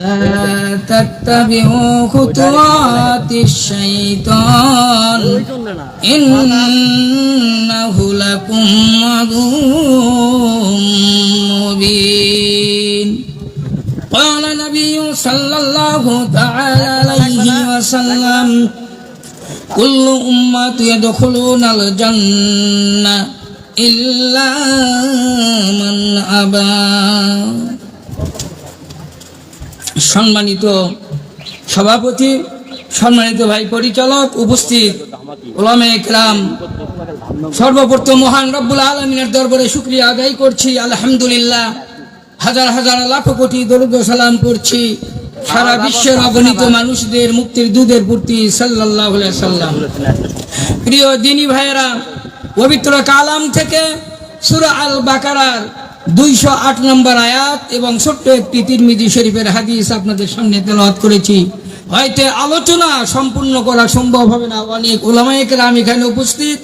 لا تتبعوا خطوات الشيطان إنه لكم عدو مبين قال النبي صلى الله تعالى عليه وسلم كل أمة يدخلون الجنة إلا من أبى সম্মানিত সভাপতি, সম্মানিত ভাই পরিচালক, উপস্থিত উলামায়ে কেরাম, সর্বপ্রথম মহান রব্বুল আলামিনের দরবারে শুকরিয়া আদায় করছি। আলহামদুলিল্লাহ, হাজার হাজার লাখ কোটি দরুদ ও সালাম করছি সারা বিশ্বের অগণিত মানুষদের মুক্তির দূতের প্রতি সাল্লাল্লাহু আলাইহি সাল্লাম। প্রিয় দিনী ভাইয়েরা, পবিত্র কালাম থেকে সূরা আল বাকারার 208 নম্বর আয়াত এবং ছোট্ট একটি তিরমিজি শরীফের হাদিস আপনাদের সামনে তেলাওয়াত করেছি। হয়তো আলোচনা সম্পূর্ণ করা সম্ভব হবে না, অনেক উলামায়ে কেরাম এখানে উপস্থিত।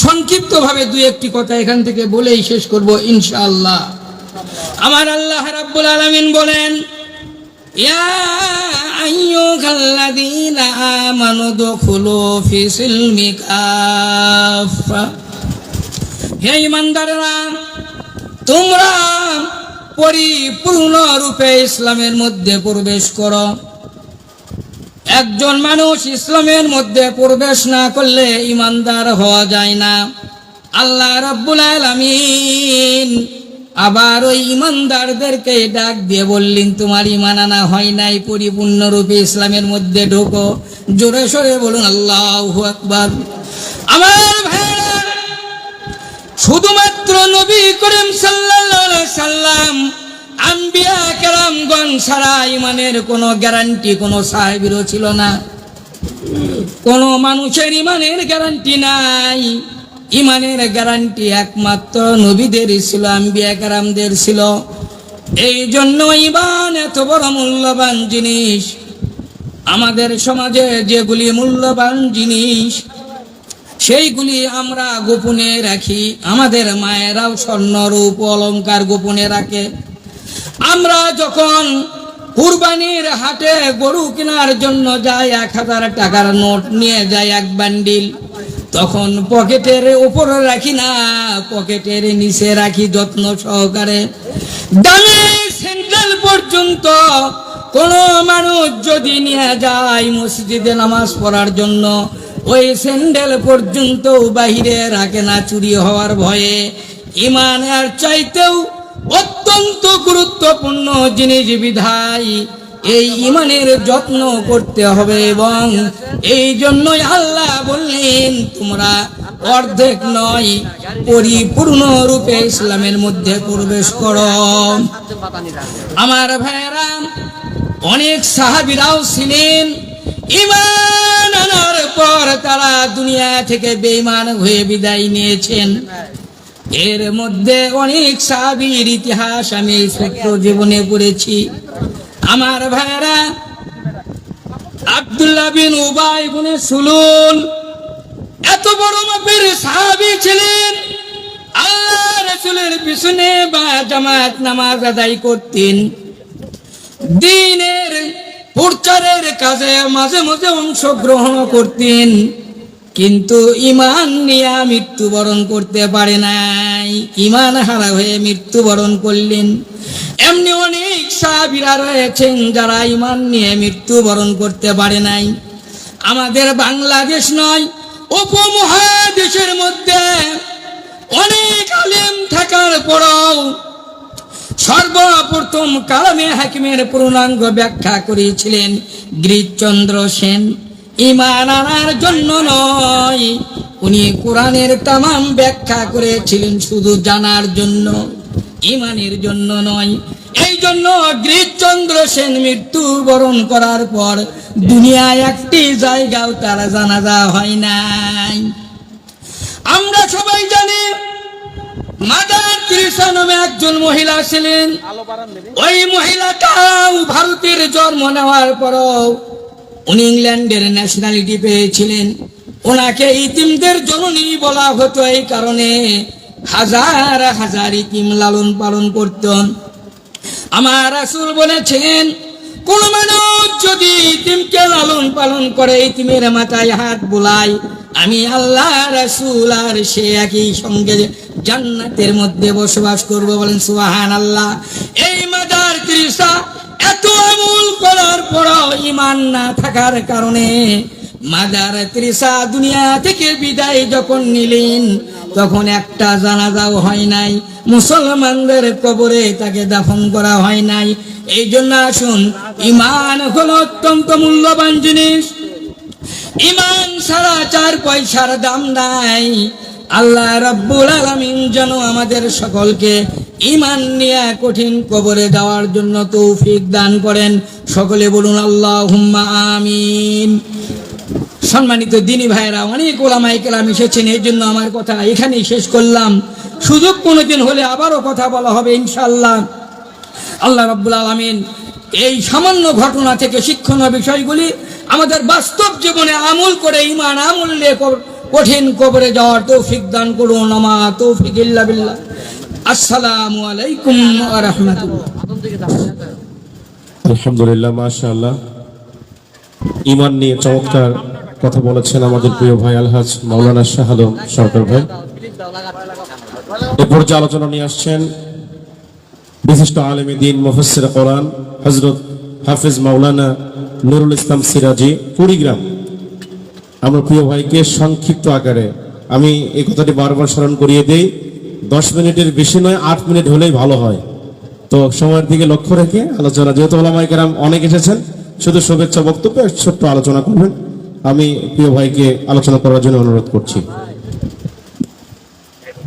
সংক্ষিপ্তভাবে দুই একটি কথা এখান থেকে বলেই শেষ করব ইনশাআল্লাহ। আমার আল্লাহ রাব্বুল আলামিন বলেন, ইয়া আইয়ুহাল্লাযীনা আমানু দুখুলু ফি সিলমি কাফা, হে ঈমানদাররা, তোমরা পরিপূর্ণ রূপে ইসলামের মধ্যে প্রবেশ করো। একজন মানুষ ইসলামের মধ্যে প্রবেশ না করলে ঈমানদার হওয়া যায় না। আল্লাহ রাব্বুল আলামিন আবার ওই ঈমানদারদেরকে ডাক দিয়ে বললেন, তোমার ঈমান আনা হয় নাই, পরিপূর্ণ রূপে ইসলামের মধ্যে ঢোকো। জোরে সোরে বলুন আল্লাহু আকবার। আমার ভাইরা, শুধুমাত্র নবী করিম সাল্লাল্লাহু আলাইহি সাল্লাম, আম্বিয়া কেরামগণ ছাড়া ঈমানের কোনো গ্যারান্টি কোনো সাহাবীরও ছিল না। কোন মানুষের ঈমানের গ্যারান্টি নাই। ঈমানের গ্যারান্টি একমাত্র নবীদের ছিল, আম্বিয়া কেরামদের ছিল। এই জন্য ঈমান এত বড় মূল্যবান জিনিস। আমাদের সমাজে যেগুলি মূল্যবান জিনিস সেইগুলি আমরা গোপনে রাখি। আমাদের মায়েরাও স্বর্ণ রূপ অলংকার গোপনে রাখে। আমরা যখন কুরবানির হাটে গরু কেনার জন্য যাই, 1000 টাকার নোট নিয়ে যাই এক বান্ডিল, তখন পকেটের উপরে রাখি না, পকেটের নিচে রাখি যত্ন সহকারে। দামি স্যান্ডেল পর্যন্ত কোন মানুষ যদি নিয়ে যায় মসজিদে নামাজ পড়ার জন্য, ওই স্যান্ডেল পর্যন্ত বাহিরে রাখে না চুরি হওয়ার ভয়ে। ঈমানের চাইতেও অত্যন্ত গুরুত্বপূর্ণ জিনিস বিধায় এই ঈমানের যত্ন করতে হবে। এবং এই জন্যই আল্লাহ বললেন, তোমরা অর্ধেক নয় পরিপূর্ণ রূপে ইসলামের মধ্যে প্রবেশ করো। আমার ভাইয়েরা, অনেক সাহাবীরাও ছিলেন ঈমান আনার পর তারা দুনিয়া থেকে বেঈমান হয়ে বিদায় নিয়েছেন। এর মধ্যে অনেক সাহাবীর ইতিহাস আমি ছোট্ট জীবনে পড়েছি। আমার ভাইরা, আব্দুল্লাহ বিন উবাই ইবনে সুলুল এত বড় মাপের সাহাবী ছিলেন। আল্লাহ রাসূলের পিছনে বা জামাত নামাজ আদায় করতেন। দ্বীনের প্রচারের কাজে মাঝে মাঝে অংশগ্রহণ করতেন, কিন্তু ঈমান নিয়ে মৃত্যুবরণ করতে পারে নাই। ঈমান হারা হয়ে মৃত্যুবরণ করলেন। এমনি অনেক সাহাবীরা রয়েছেন যারা ঈমান নিয়ে মৃত্যুবরণ করতে পারে নাই। আমাদের বাংলাদেশ নয়, উপমহাদেশের মধ্যে অনেক আলেম থাকার পরও সর্বপ্রথম কালামে হাকিমের পূর্ণাঙ্গ ব্যাখ্যা করেছিলেন গিরিশচন্দ্র সেন। ঈমান আনার জন্য নয়, উনি কোরআনের তামাম ব্যাখ্যা করেছিলেন শুধু জানার জন্য, ঈমানের জন্য নয়। এই জন্য গিরিশচন্দ্র সেন মৃত্যুবরণ করার পর দুনিয়ায় একটি জায়গাও তার জানাজা হয় নাই। আমরা সবাই জানি মাদার তেরেসা নামে একজন মহিলা ছিলেন। ওই মহিলাটাও ভারতের জন্ম নেওয়ার পরও উনি ইংল্যান্ডের ন্যাশনালিটি পেয়েছিলেন। ওনাকে ইতিমদের জননী বলা হতো, এই কারণে হাজার হাজার ইতিম লালন পালন করতেন। আমার রাসূল বলেছেন, কোন মানুষ যদি ইতিমকে লালন পালন করে, ইতিমের মাথায় হাত বুলায়, আমি আল্লাহ রাসূল আর সে একই সঙ্গে জান্নাতের মধ্যে বসবাস করব। বলেন সুবহানাল্লাহ। এই মাদার তৃষা এত আমল করার পরও ঈমান না থাকার কারণে মাদার তৃষা দুনিয়া থেকে বিদায় যখন নিলেন, তখন একটা জানাজাও হয় নাই, মুসলমানদের কবরে তাকে দাফন করা হয় নাই। এই জন্য আসুন, ঈমান হলো অত্যন্ত মূল্যবান জিনিস। ঈমান ছাড়া 4 পয়সার দাম নাই। আল্লাহ রাব্বুল আলামিন যেন আমাদের সকলকে ঈমান নিয়ে কঠিন কবরে যাওয়ার জন্য তৌফিক দান করেন। সকলে বলুন আল্লাহুম্মা আমিন। সম্মানিত দ্বীনি ভাইরা, অনেক ওলামায়ে কেরাম এসেছেন, এই জন্য আমার কথা এখানেই শেষ করলাম। সুযোগ কোনোদিন হলে আবারও কথা বলা হবে ইনশাআল্লাহ। আল্লাহ রাব্বুল আলামিন এই সামান্য ঘটনা থেকে শিক্ষণীয় বিষয়গুলি আমাদের বাস্তব জীবনে আমল করে ঈমান আমল নিয়ে কঠিন কবরে যাওয়ার তৌফিক দান করুন। আমা তৌফিক ইল্লা বিল্লাহ। আসসালামু আলাইকুম ওয়া রাহমাতুল্লাহ। আলহামদুলিল্লাহ, মাশাআল্লাহ। ঈমান নিয়ে চমৎকার কথা বলেছেন আমাদের প্রিয় ভাই আলহাজ মাওলানা শাহ আলম সরকার ভাই। এরপর যে আলোচনা নিয়ে আসছেন বিশিষ্ট আলেমে দ্বীন মুফাসসির কোরআন হযরত হাফেজ মাওলানা নুরুল ইসলাম সিরাজি, কুড়িগ্রাম। আমার প্রিয় ভাইকে সংক্ষিপ্ত আকারে আমি এই কথাটি বারবার স্মরণ করিয়ে দেই, 10 মিনিটের বেশি নয়, 8 মিনিট হলেই ভালো হয়। তো সময়ের দিকে লক্ষ্য রেখে আলোচনা, যেহেতু ওলামায়ে কেরাম অনেক এসেছেন, শুধু শুভেচ্ছা বক্তব্যে ছোট্ট আলোচনা করবেন। আমি প্রিয় ভাইকে আলোচনা করার জন্য অনুরোধ করছি।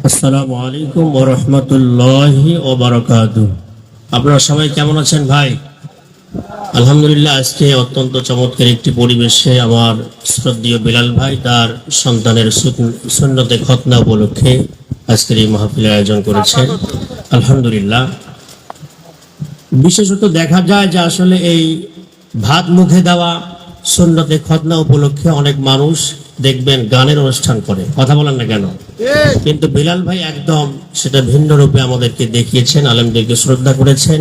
আসসালামু আলাইকুম ওয়া রাহমাতুল্লাহি ওয়া বারাকাতুহু। আপনারা সবাই কেমন আছেন ভাই? আলহামদুলিল্লাহ। আজকে অত্যন্ত চমৎকার একটি পরিবেশে আমার শ্রদ্ধেয় বিলাল ভাই তার সন্তানের সুন্নতে খতনা উপলক্ষে আজকের এই মাহফিলের আয়োজন করেছেন। আলহামদুলিল্লাহ। বিশেষত দেখা যায় যে আসলে এই ভাত মুখে দেওয়া সুন্নতে খতনা উপলক্ষে অনেক মানুষ দেখবেন গানের অনুষ্ঠান করে, কথা বলেন না কেন? কিন্তু বিলাল ভাই একদম সেটা ভিন্ন রূপে আমাদেরকে দেখিয়েছেন, আলেমদেরকে শ্রদ্ধা করেছেন।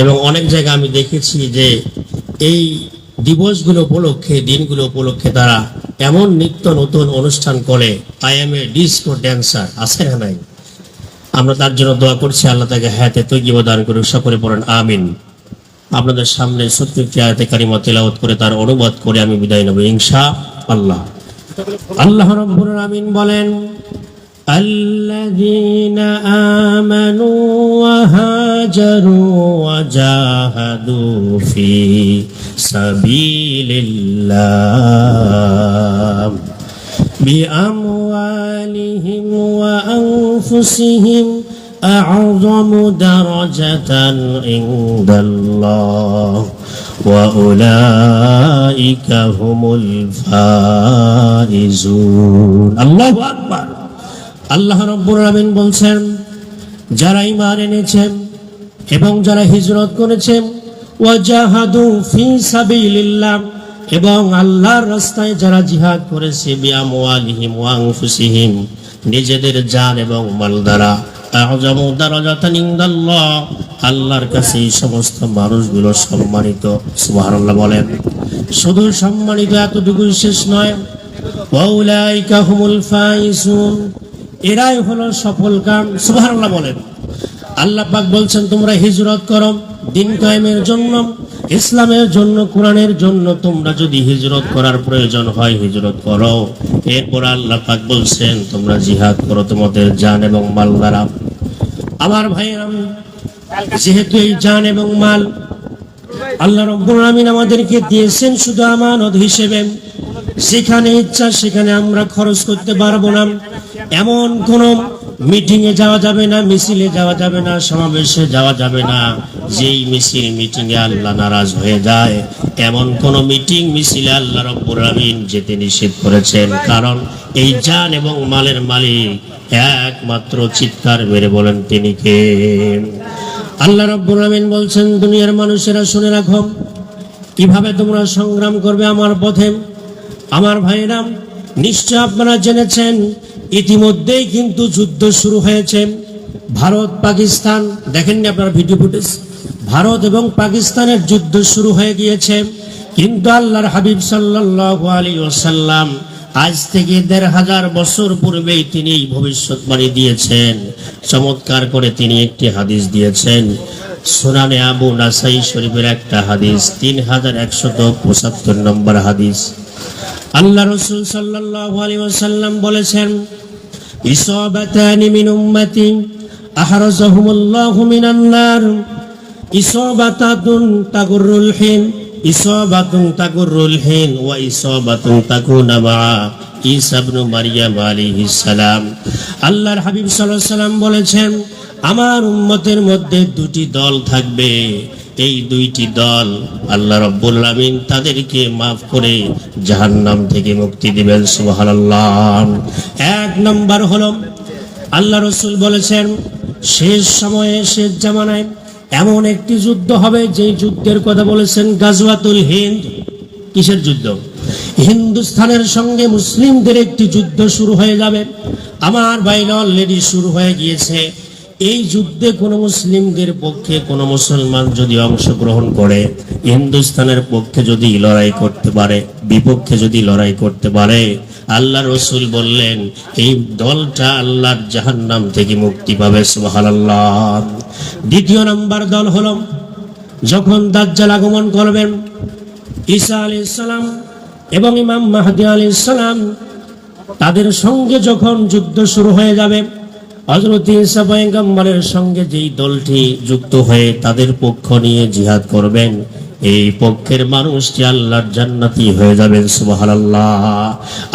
এবং অনেক জায়গায় আমি দেখেছি যে এই দিবসগুলো উপলক্ষে, দিনগুলো উপলক্ষে তারা এমন নিত্য নতুন অনুষ্ঠান করে। I M A disco dancer, আছে না নাই? আমরা তার জন্য দোয়া করছি, আল্লাহ তাকে হায়াতে তৈয়্যিবা দান করুক। সকলে পড়েন আমিন। আপনাদের সামনে ছোট্ট একটি আয়াতে কারিমা তেলাওয়াত করে তার অনুবাদ করে আমি বিদায় নেব ইনশাআল্লাহ। আল্লাহ রাব্বুল আলামিন বলেন, আল্লাযীনা আমানু ওয়া হাজারু ওয়া জাহাদু ফি সাবিলিল্লাহ বিআমওয়ালিহিম ওয়া আনফুসিহিম আ'যামু দারাজাতান ইনদাল্লাহ ওয়া উলাইকা হুমুল ফাইজুন। আল্লাহু আকবার। আল্লাহ রাব্বুল আলামিন বলছেন, যারা ঈমান এনেছেন এবং যারা হিজরত করেছেন, ওয়া জাহাদু ফি সাবিলিল্লাহ, এবং আল্লাহর রাস্তায় যারা জিহাদ করেছে, বিআমওয়ালিহিম ওয়া আনফুসিহিম, নিজেদের জান এবং মাল দ্বারা, আ'যামু দারাজাতান ইনদাল্লাহ, আল্লাহর কাছে এই সমস্ত মানুষগুলো সম্মানিত। সুবহানাল্লাহ বলেন। শুধু সম্মানিত এতটুকুই শেষ নয়, ওয়া উলাইকা হুমুল ফাইজুন, এরাই হলো সফল কাম। সুবহানাল্লাহ বলেন। আল্লাহ পাক বলছেন, তোমরা হিজরত করো দিন কায়েমের জন্য, ইসলামের জন্য, কোরআনের জন্য। তোমরা যদি হিজরত করার প্রয়োজন হয় হিজরত করো। এরপর আল্লাহ পাক বলছেন, তোমরা জিহাদ করো তোমাদের জান এবং মাল দ্বারা। আমার ভাইয়েরা, যেহেতু এই জান এবং মাল আল্লাহ রাব্বুল আলামিন আমাদেরকে দিয়েছেন শুধু আমানত হিসেবে, যেখানে ইচ্ছা সেখানে আমরা খরচ করতে পারবো না। এমন কোন মিটিং এ যাওয়া যাবে না, মিছিলে যাওয়া যাবে না, সমাবেশে যাওয়া যাবে না যেই মিছিল মিটিং এ আল্লাহ নারাজ হয়ে যায়। এমন কোন মিটিং মিছিলে আল্লাহ রাব্বুল আলামিন যেতে নিষেধ করেছেন। কারণ এই জান এবং মালের মালিক একমাত্র, চিৎকার মেরে বলেন তিনি কে? আল্লাহ রাব্বুল আলামিন বলছেন, দুনিয়ার মানুষেরা শুনে রাখো, কিভাবে তোমরা সংগ্রাম করবে আমার পথে। আমার ভাইরা, নিশ্চয় আপনারা জেনেছেন ইতিমধ্যেই কিন্তু যুদ্ধ শুরু হয়েছে। ভারত পাকিস্তান, দেখেননি আপনারা ভিডিও ফুটেজ? ভারত এবং পাকিস্তানের যুদ্ধ শুরু হয়ে গিয়েছে, কিন্তু আল্লাহর হাবিব সাল্লাল্লাহু আলাইহি ওয়াসাল্লাম আজ থেকে ১৫০০ বছর পূর্বেই তিনি ভবিষ্যৎবাণী দিয়েছেন। চমৎকার করে তিনি একটি হাদিস দিয়েছেন, সুনানে আবু নাসাই শরীফের একটা হাদিস, ৩১৭৫ নম্বর হাদিস। আল্লাহ রাসূল সাল্লাল্লাহু আলাইহি ওয়াসাল্লাম বলেছেন, ইসাবাতানি মিন উম্মতি আহরাজাহুমুল্লাহু মিনান নার, ইসাবাতাতুন তাগুরুল হিন, ইসাবাতুন তাগুরুল হিন ওয়া ইসাবাতুন তাকুনা মা ঈসা ইবনে মারইয়াম আলাইহিস সালাম। আল্লাহর হাবিব সাল্লাল্লাহু আলাইহি ওয়াসাল্লাম বলেছেন, আমার উম্মতের মধ্যে দুটি দল থাকবে, এই দুইটি দল আল্লাহ রাব্বুল আলামিন তাদেরকে মাফ করে জাহান্নাম থেকে মুক্তি দিবেন। সুবহানাল্লাহ। এক নম্বর হলো, আল্লাহ রাসূল বলেছেন, শেষ সময়ে শেষ জামানায় এমন একটি যুদ্ধ হবে, যে যুদ্ধের কথা বলেছেন গাজওয়াতুল হিন্দ। কিসের যুদ্ধ? হিন্দুস্তানের সঙ্গে মুসলিমদের একটি যুদ্ধ শুরু হয়ে যাবে। আমার ভাইরা অলরেডি শুরু হয়ে গিয়েছে। এই যুদ্ধে কোনো মুসলিমদের পক্ষে কোনো মুসলমান যদি অংশগ্রহণ করে, হিন্দুস্তানের পক্ষে যদি লড়াই করতে পারে, বিপক্ষে যদি লড়াই করতে পারে, আল্লাহ রসুল বললেন এই দলটা আল্লাহর জাহান্নাম থেকে মুক্তি পাবে। সুবহানাল্লাহ। দ্বিতীয় নম্বর দল হলো, যখন দাজ্জাল আগমন করবেন, ঈসা আলাইহিস সালাম এবং ইমাম মাহদী আলাইহিস সালাম তাদের সঙ্গে যখন যুদ্ধ শুরু হয়ে যাবে, হযরত ঈসা পয়গম্বরের সঙ্গে যেই দলটি যুক্ত হয়ে তাদের পক্ষ নিয়ে জিহাদ করবেন, এই পক্ষের মানুষটি আল্লাহর জান্নাতি হয়ে যাবেন। সুবহানাল্লাহ।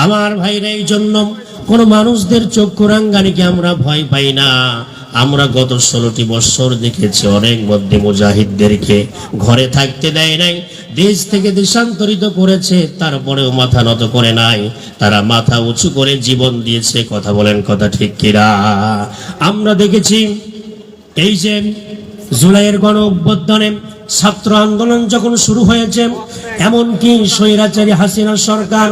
আমার ভাইরা, এই জন্য কোন মানুষদের চক্ষু রাঙ্গানিকে আমরা ভয় পাই না। আমরা গত 16টি বছর দেখেছি অনেক মধ্যে মুজাহিদদেরকে ঘরে থাকতে দেয় নাই, দেশ থেকে দেশান্তরিত করেছে, তারপরেও মাথা নত করে নাই, তারা মাথা উঁচু করে জীবন দিয়েছে। কথা বলেন, কথা ঠিক কিনা? আমরা দেখেছি এই যে জুলাইয়ের গণ অভ্যুত্থানে ছাত্র আন্দোলন যখন শুরু হয়েছে, এমনকি স্বৈরাচারী হাসিনা সরকার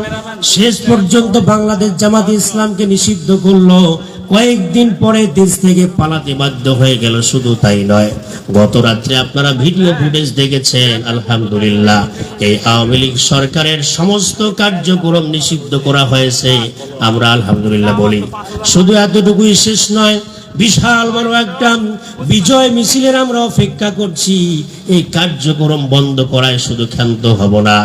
শেষ পর্যন্ত বাংলাদেশ জামাত ইসলামকে নিষিদ্ধ করলো, কয়েকদিন পরে দেশ থেকে পালাতে বাধ্য হয়ে গেল। শুধু তাই নয়, গত রাত্রে আপনারা ভিডিও ফুটেজ দেখেছেন, আলহামদুলিল্লাহ এই আওয়ামী লীগ সরকারের সমস্ত কার্যক্রম নিষিদ্ধ করা হয়েছে। আমরা আলহামদুলিল্লাহ বলি। শুধু এতটুকুই শেষ নয়, বিশাল বড় একটা বিজয় মিছিলের আমরা অপেক্ষা করছি। এই কার্যক্রম বন্ধ করায় শুধু ক্ষান্ত হব না,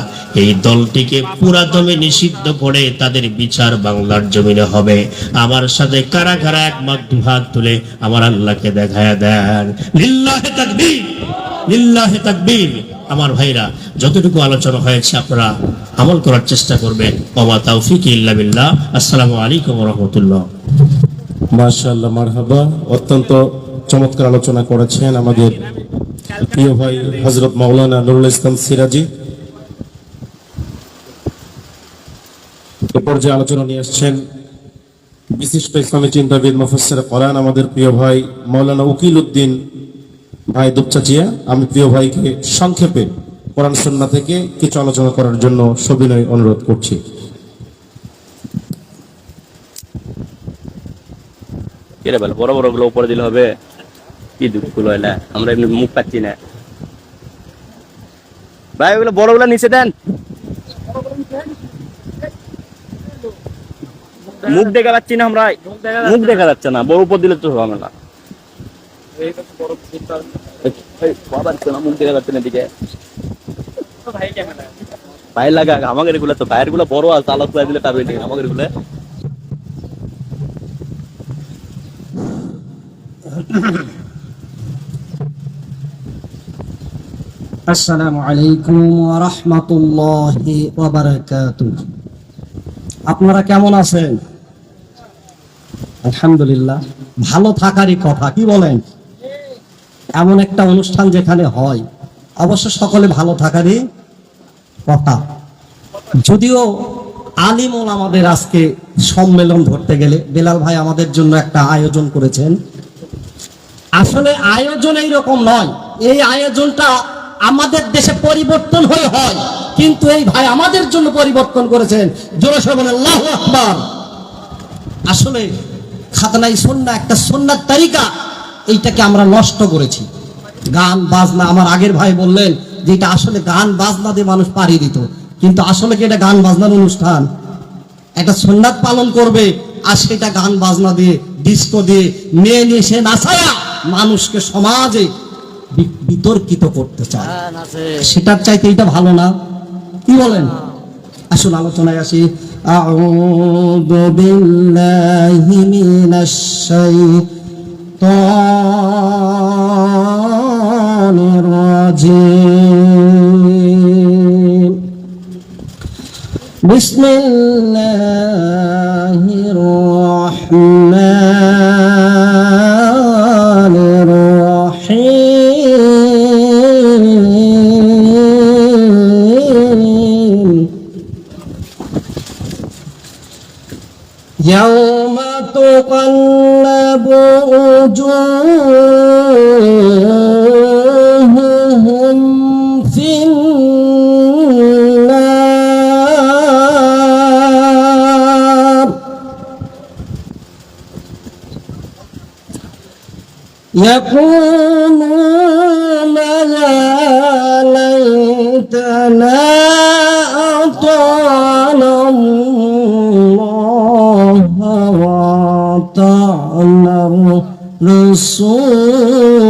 এই দলটিকে পুরাদমে নিষিদ্ধ করে তাদের বিচার বাংলার জমিনে হবে। আমার সাথে কারা কারা একমত দুহাত তুলে আমার আল্লাহকে দেখায়া দেন। লিল্লাহে তাকবীর, লিল্লাহে তাকবীর। আমার ভাইরা, যতটুকু আলোচনা হয়েছে আপনারা আমল করার চেষ্টা করবেন। ওয়া তাওফীক ইল্লা বিল্লাহ। আসসালামু আলাইকুম ওয়া রাহমাতুল্লাহ। মাশাআল্লাহ, মারহাবা। অত্যন্ত চমৎকার আলোচনা করেছেন আমাদের প্রিয় ভাই হযরত মাওলানা নুরুল ইসলাম সিরাজি। এ পর্যায়ে আলোচনা নিয়ে আসছেন বিশিষ্ট ইসলামী চিন্তাবিদ মুফাসসির কোরআন আমাদের প্রিয় ভাই মাওলানা উকিল উদ্দিন ভাই দুপচাচিয়া। আমি প্রিয় ভাইকে সংক্ষেপে কোরআন সুন্নাহ থেকে কিছু আলোচনা করার জন্য সবিনয় অনুরোধ করছি। বড় বড় গুলো উপরে দিলে হবে, কি দুঃখগুলো এলা আমরা এমনি মুখ পাচ্ছি না ভাই, ওগুলো বড় গুলো নিচে দেন, মুখ দেখা যাচ্ছি না আমরা, মুখ দেখা যাচ্ছে না, বড় উপর দিলে তো হবে না, মুখ দেখা যাচ্ছে না দিকে ভাই লাগা। আমাদের এগুলো তো ভাইয়ের গুলো বড় আছে, আলাদা দিলে পারবে না আমাদের এগুলো। আসসালামু আলাইকুম ওয়া রাহমাতুল্লাহি ওয়া বারাকাতুহু। আপনারা কেমন আছেন? আলহামদুলিল্লাহ। ভালো থাকারই কথা, কি বলেন? এমন একটা অনুষ্ঠান যেখানে হয়, অবশ্য সকলে ভালো থাকারই কথা। যদিও আলিম ওলামাদের আজকে সম্মেলন ধরতে গেলে বেলাল ভাই আমাদের জন্য একটা আয়োজন করেছেন। আসলে আয়োজন এইরকম নয়, এই আয়োজনটা আমাদের দেশে পরিবর্তন হয়ে হয়, কিন্তু এই ভাই আমাদের জন্য পরিবর্তন করেছেন। জোরে সরে বলেন আল্লাহু আকবার। আসলে খাতনাই সুন্নাহ একটা সুন্নাত তরিকা, এইটাকে আমরা নষ্ট করেছি। গান বাজনা, আমার আগের ভাই বললেন যে এটা আসলে গান বাজনা দিয়ে মানুষ পাড়ি দিত, কিন্তু আসলে কি এটা গান বাজনার অনুষ্ঠান? একটা সুন্নাত পালন করবে আর সেটা গান বাজনা দিয়ে, ডিস্কো দিয়ে, মেয়ে নিয়ে সে নাচায়া মানুষকে সমাজে বিতর্কিত করতে চায়। সেটার চাইতে এটা ভালো না? কি বলেন? আসুন আলোচনায় আসি। আউযু বিল্লাহি মিনাশ শাইতানির রাজীম। বিসমিল্লাহির রাহমানির রাহিম। ইয়াওমা তুকাল্লাবু উজুহুহুম ফিন্নার ইয়াকুলুনা ইয়া লাইতানা আতানা وأطعنا الرسول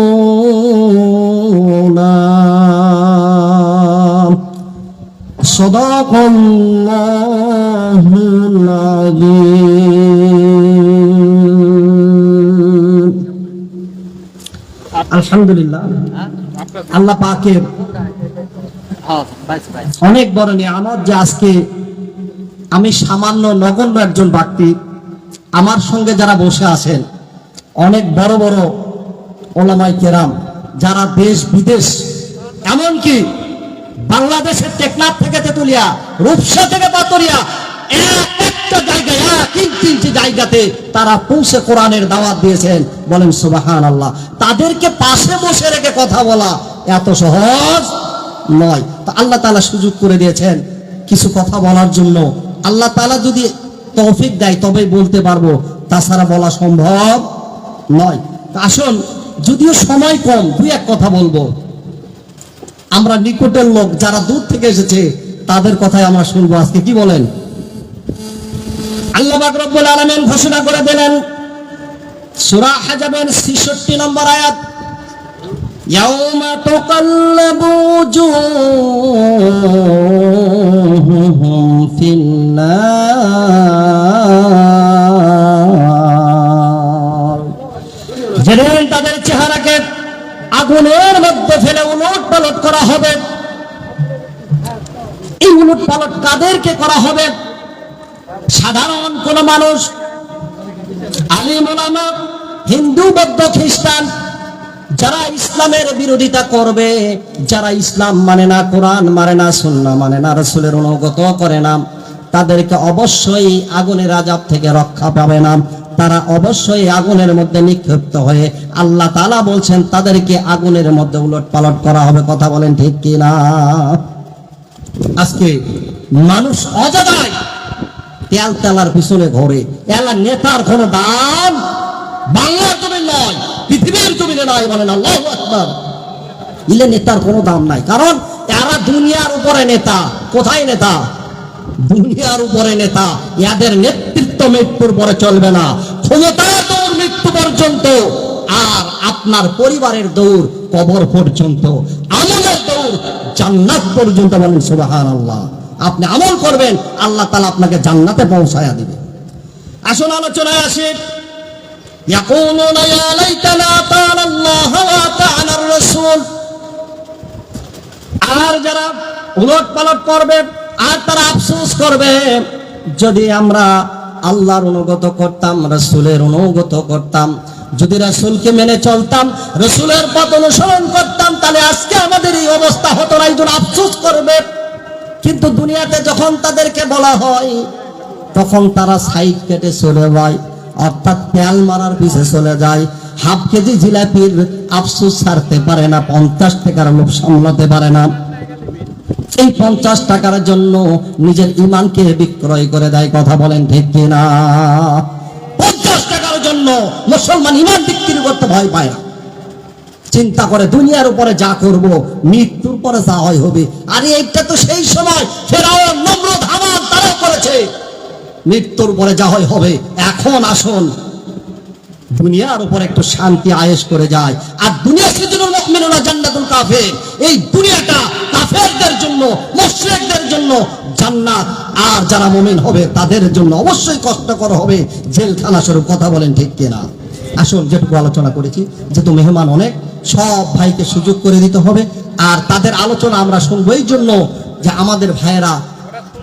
صدق الله العظيم। আলহামদুলিল্লাহ, আল্লাহ পাকের অনেক বড় নিয়ামত যে আজকে আমি সামান্য নগণ্য একজন ব্যক্তি, আমার সঙ্গে যারা বসে আছেন অনেক বড় বড় ওলামায়ে কেরাম, যারা দেশ বিদেশ, এমনকি বাংলাদেশের টেকনাফ থেকে তেতুলিয়া, রূপসা থেকে পাতুরিয়া, একটা জায়গায় এক ইঞ্চি জায়গাতে তারা পৌঁছে কোরআনের দাওয়াত দিয়েছেন। বলেন সুবহানাল্লাহ। তাদেরকে পাশে বসে রেখে কথা বলা এত সহজ নয়। তো আল্লাহ তাআলা সুযোগ করে দিয়েছেন কিছু কথা বলার জন্য। আল্লাহ তাআলা যদি তৌফিক দেয় তবেই বলতে পারবো, তাছাড়া বলা সম্ভব নয়। আসুন, যদিও সময় কম, দুই এক কথা বলবো। আমরা নিকটের লোক, যারা দূর থেকে এসেছে তাদের কথাই আমরা শুনবো আজকে। কি বলেন? আল্লাহ পাক রব্বুল আলামিন ঘোষণা করে দিলেন সূরা হাজাবের ৬৬ নম্বর আয়াত, ইয়াউমা তুকাল্লাবু উজুহুহুম ফিন্নার। যেদিন তাদের চেহারাকে আগুনের মধ্যে ফেলে উলট পালট করা হবে। এই উলট পালট কাদেরকে করা হবে? সাধারণ কোন মানুষ, আলিম ওলামা, হিন্দু, বৌদ্ধ, খ্রিস্টান, যারা ইসলামের বিরোধিতা করবে, যারা ইসলাম মানে না, কোরআন মানে না, সুন্নাহ মানে না, রাসূলের অনুগত করে না, তাদেরকে অবশ্যই আগুনের আযাব থেকে রক্ষা পাবে না। তারা অবশ্যই আগুনের মধ্যে নিক্ষিপ্ত হয়ে, আল্লাহ তাআলা বলছেন তাদেরকে আগুনের মধ্যে উলট পালট করা হবে। কথা বলেন ঠিক কি না? আজকে মানুষ অজাদায় তেল তেলার পিছনে ঘোরে। এলা নেতার কোনো দাম বাংলার জমি নয়, পৃথিবীর জমিনে নাই। বলেন আল্লাহু আকবার। ইলে নেতার কোনো দাম নাই, কারণ এরা দুনিয়ার উপরে নেতা। কোথায় নেতা? দুনিয়ার উপরে নেতা। এদের নেতৃত্ব মৃত্যুর পরে চলবে না, ক্ষমতার দৌড় মৃত্যু পর্যন্ত, আর আপনার পরিবারের দৌড় কবর পর্যন্ত, আমলের দৌড় জান্নাত পর্যন্ত। বলেন সুবহানাল্লাহ। আপনি আমল করবেন, আল্লাহ তাআলা আপনাকে জান্নাতে পৌঁছায়া দিবে। আসুন আলোচনায় আসি। ইয়াকুলুনা ইয়া লাইতানা আতা'না আল্লাহ ওয়া আতা'না আর-রাসূল। আর যারা উলট পালট করবে, আর তারা আফসোস করবে, যদি আমরা আল্লাহর অনুগত করতাম, রাসূলের অনুগত করতাম, যদি রাসূলকে মেনে চলতাম, রাসূলের পথ অনুসরণ করতাম, তাহলে আজকে আমাদের এই অবস্থা হতো না। একজন আফসোস করবে। কিন্তু দুনিয়াতে যখন তাদেরকে বলা হয়, তখন তারা সাইড কেটে চলে যায়, অর্থাৎ তেল মারার পিছে চলে যায়। হাফ কেজি জিলাপির আফসোস ছাড়তে পারে না, 50 টাকার লোভ সামলাতে পারে না। এই 50 টাকার জন্য নিজের ইমানকে বিক্রয় করে দেয়। কথা বলেন ঠিক কিনা? 50 টাকার জন্য মুসলমান ইমান বিক্রি করতে ভয় পায় না। চিন্তা করে দুনিয়ার উপরে যা করব, মৃত্যুর পরে যা হয় হবে। আরে এইটা তো সেই সময় ফেরাউন, নমরুদ, হামান তারাও করেছে। মৃত্যুর পরে যা হয় হবে। এখন আসুন দুনিয়ার উপর একটু শান্তি আয়েশ করে যায়। আর দুনিয়া সিজনুল মুমিনুনা জান্নাতুল কাফির, এই দুনিয়াটা কাফেরদের জন্য, মুশরিকদের জন্য জান্নাত, আর যারা মুমিন হবে তাদের জন্য অবশ্যই কষ্টকর হবে, জেলখানা স্বরূপ। কথা বলেন ঠিক কিনা? আসল যেটুকু আলোচনা করেছি, যেহেতু মেহমান অনেক, সব ভাইকে সুযোগ করে দিতে হবে। আর তাদের আলোচনা আমরা শুনবো এই জন্য যে আমাদের ভাইয়েরা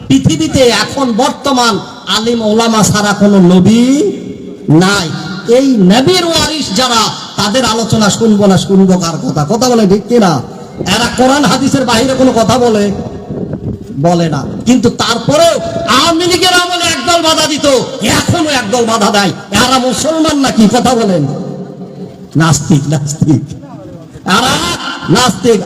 পৃথিবীতে এখন বর্তমান আলিম ওলামা ছাড়া কোনো নবী নাই। এই নবীর ওয়ারিস যারা, তাদের আলোচনা শুনবো না, শুনবো কার কথা? কথা বলে ঠিক কিনা? এরা কোরআন হাদিসের বাইরে কোনো কথা বলে না। কিন্তু তারপরেও আওয়ামী লীগের আমলে একদল বাধা দিত, এখনো একদল বাধা দেয়। এরা মুসলমান নাকি? কথা বলেন। নাস্তিক, নাস্তিক, এরা নাস্তিক।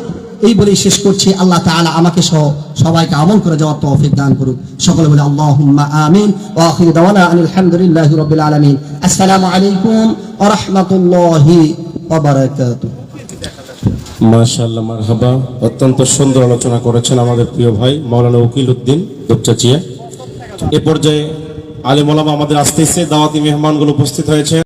এই বলেই শেষ করছি। আল্লাহ তাআলা আমাকে সহ সবাইকে আমল করে যাওয়ার তৌফিক দান করুক। সকলে বলে আল্লাহুম্মা আমিন। ওয়া আখিরু দাওয়ানা আলহামদুলিল্লাহি রাব্বিল আলামিন। আসসালামু আলাইকুম ওয়া রাহমাতুল্লাহি ওয়া বারাকাতুহু। মাশাআল্লাহ, মারহাবা। অত্যন্ত সুন্দর আলোচনা করেছেন আমাদের প্রিয় ভাই মাওলানা উকিল উদ্দিন দুপচাচিয়া। এ পর্যায়ে আলেম ওলামা আমাদের আসতেছে, দাওয়াতি মেহমানগুলো উপস্থিত হয়েছে।